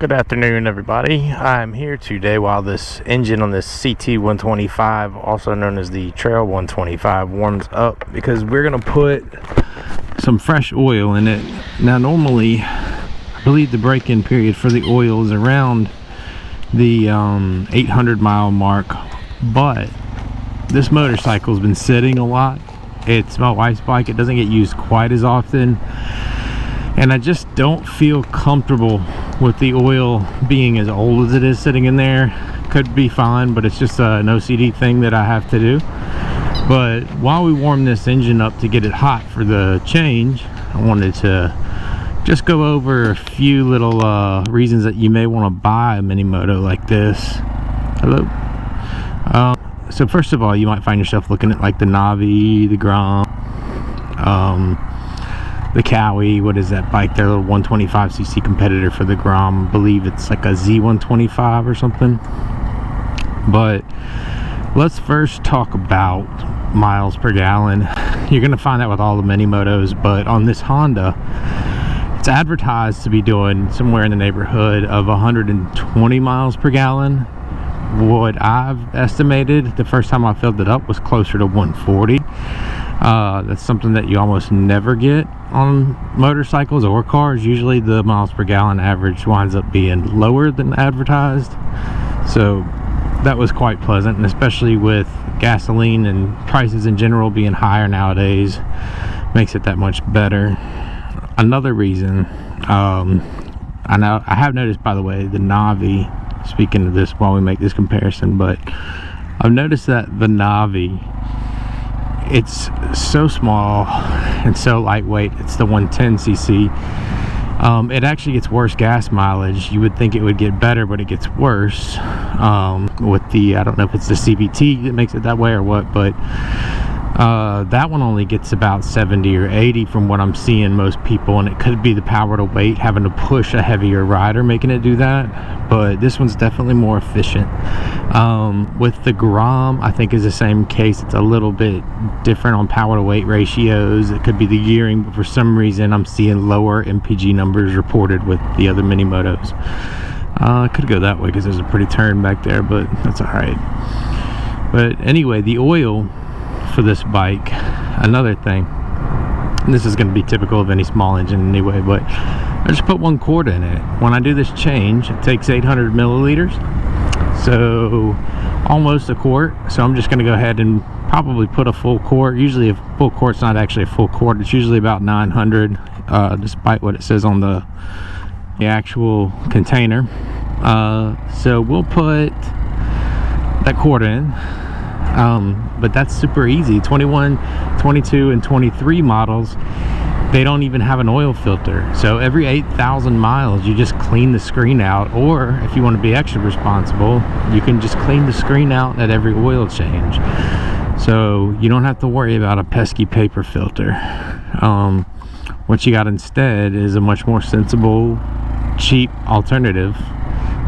Good afternoon, everybody. I'm here today while this engine on this CT125, also known as the Trail 125, warms up because we're going to put some fresh oil in it. Now, normally, I believe the break-in period for the oil is around the 800 mile mark, but this motorcycle's been sitting a lot. It's my wife's bike. It doesn't get used quite as often, and I just don't feel comfortable with the oil being as old as it is sitting in there. Could be fine, but it's just an OCD thing that I have to do. But while we warm this engine up to get it hot for the change, I wanted to just go over a few little reasons that you may want to buy a mini moto like this. Hello. So first of all, you might find yourself looking at like the Navi, the Grom, the Cowie. What is that bike? Their little 125cc competitor for the Grom. I believe it's like a Z125 or something. But let's first talk about miles per gallon. You're gonna find that with all the mini motos, but on this Honda, it's advertised to be doing somewhere in the neighborhood of 120 miles per gallon. What I've estimated the first time I filled it up was closer to 140. That's something that you almost never get on motorcycles or cars. Usually the miles per gallon average winds up being lower than advertised, so that was quite pleasant, and especially with gasoline and prices in general being higher nowadays, makes it that much better. Another reason, I have noticed, by the way, the Navi, speaking of this while we make this comparison, but I've noticed that the Navi, it's so small and so lightweight. It's the 110cc. It actually gets worse gas mileage. You would think it would get better, but it gets worse with the, I don't know if it's the CVT that makes it that way or what, but that one only gets about 70 or 80 from what I'm seeing most people, and it could be the power to weight, having to push a heavier rider making it do that. But this one's definitely more efficient. With the Grom, I think is the same case. It's a little bit different on power to weight ratios. It could be the gearing, but for some reason I'm seeing lower MPG numbers reported with the other mini motos. I could go that way because there's a pretty turn back there, but that's all right. But anyway, the oil for this bike, another thing, and this is going to be typical of any small engine anyway, but I just put 1 quart in it. When I do this change, it takes 800 milliliters, so almost a quart. So I'm just going to go ahead and probably put a full quart. Usually a full quart's not actually a full quart. It's usually about 900, despite what it says on the actual container. So we'll put that quart in. But that's super easy. 21, 22, and 23 models, they don't even have an oil filter. So every 8,000 miles, you just clean the screen out, or if you want to be extra responsible, you can just clean the screen out at every oil change. So you don't have to worry about a pesky paper filter. What you got instead is a much more sensible, cheap alternative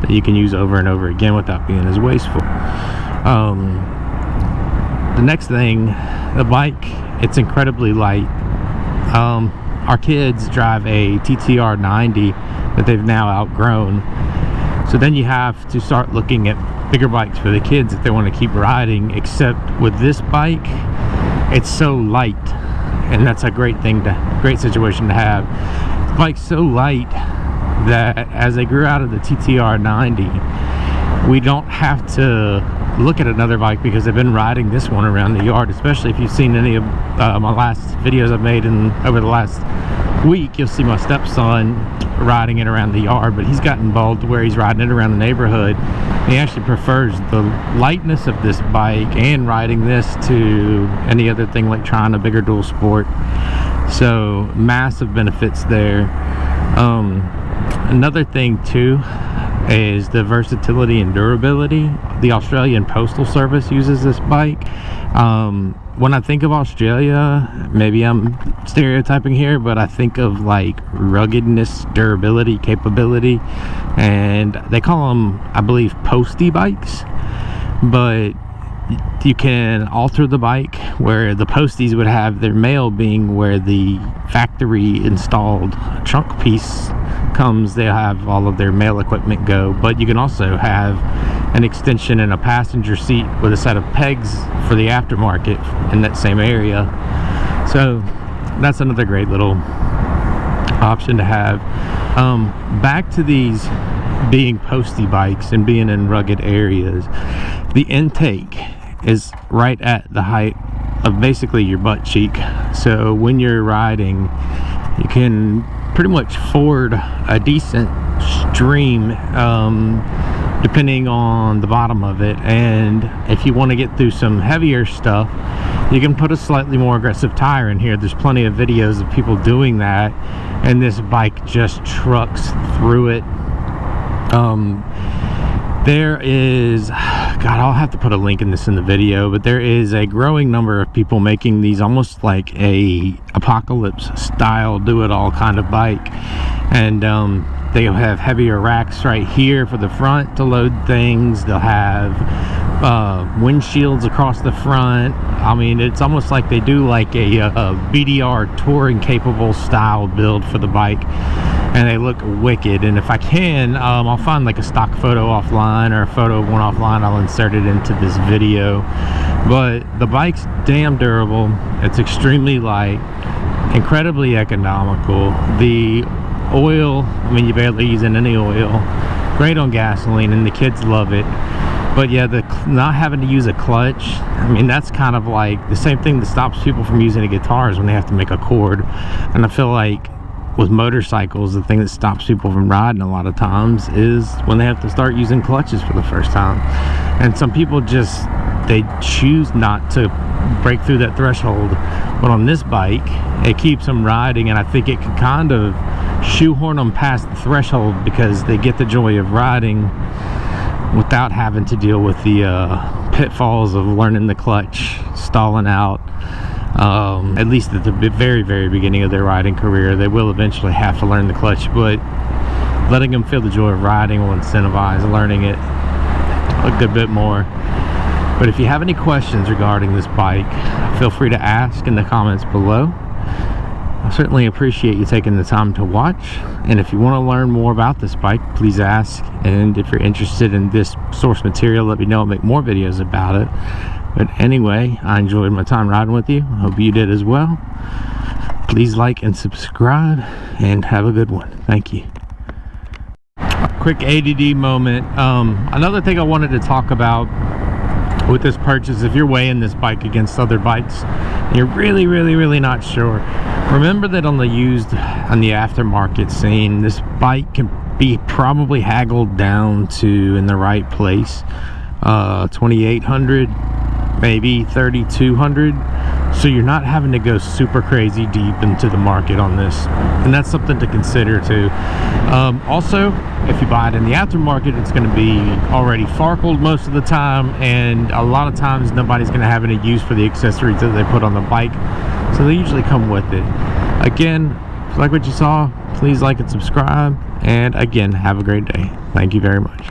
that you can use over and over again without being as wasteful. The next thing, the bike, it's incredibly light. Our kids drive a TTR 90 that they've now outgrown. So then you have to start looking at bigger bikes for the kids if they want to keep riding, except with this bike, it's so light. And that's a great situation to have. The bike's so light that as they grew out of the TTR 90, we don't have to look at another bike because they've been riding this one around the yard. Especially if you've seen any of my last videos I've made over the last week, you'll see my stepson riding it around the yard, but he's gotten bold to where he's riding it around the neighborhood. He actually prefers the lightness of this bike and riding this to any other thing like trying a bigger dual sport. So massive benefits there. Another thing too is the versatility and durability. The Australian Postal Service uses this bike. When I think of Australia, maybe I'm stereotyping here, but I think of like ruggedness, durability, capability, and they call them, I believe, postie bikes. But you can alter the bike where the posties would have their mail being where the factory installed trunk piece comes, they'll have all of their male equipment go, but you can also have an extension in a passenger seat with a set of pegs for the aftermarket in that same area. So that's another great little option to have. Back to these being postie bikes and being in rugged areas, the intake is right at the height of basically your butt cheek. So when you're riding, you can pretty much ford a decent stream, depending on the bottom of it. And if you want to get through some heavier stuff, you can put a slightly more aggressive tire in here. There's plenty of videos of people doing that, and this bike just trucks through it. There is, God, I'll have to put a link in this in the video, but there is a growing number of people making these almost like a apocalypse style do-it-all kind of bike. And they'll have heavier racks right here for the front to load things. They'll have windshields across the front. I mean, it's almost like they do like a BDR touring capable style build for the bike, and they look wicked. And if I can, I'll find like a stock photo offline or a photo of one offline. I'll insert it into this video. But the bike's damn durable. It's extremely light, incredibly economical. The oil, I mean, you're barely using any oil. Great on gasoline, and the kids love it. But yeah, the not having to use a clutch, I mean, that's kind of like the same thing that stops people from using the guitars when they have to make a chord. And I feel like with motorcycles, the thing that stops people from riding a lot of times is when they have to start using clutches for the first time. And some people just, they choose not to break through that threshold. But on this bike, it keeps them riding, and I think it can kind of shoehorn them past the threshold because they get the joy of riding without having to deal with the pitfalls of learning the clutch, stalling out. At least at the very, very beginning of their riding career, they will eventually have to learn the clutch, but letting them feel the joy of riding will incentivize learning it a good bit more. But if you have any questions regarding this bike, feel free to ask in the comments below. I certainly appreciate you taking the time to watch, and if you want to learn more about this bike, please ask. And if you're interested in this source material, let me know. I'll make more videos about it. But anyway, I enjoyed my time riding with you. I hope you did as well. Please like and subscribe, and have a good one. Thank you. Quick ADD moment. Another thing I wanted to talk about with this purchase, if you're weighing this bike against other bikes and you're really not sure, remember that on the aftermarket scene, this bike can be probably haggled down to, in the right place, $2,800, maybe $3,200. So you're not having to go super crazy deep into the market on this, and that's something to consider too. Also, if you buy it in the aftermarket, it's going to be already farkled most of the time, and a lot of times nobody's going to have any use for the accessories that they put on the bike, so they usually come with it. Again, if you like what you saw, please like and subscribe, and again, have a great day. Thank you very much.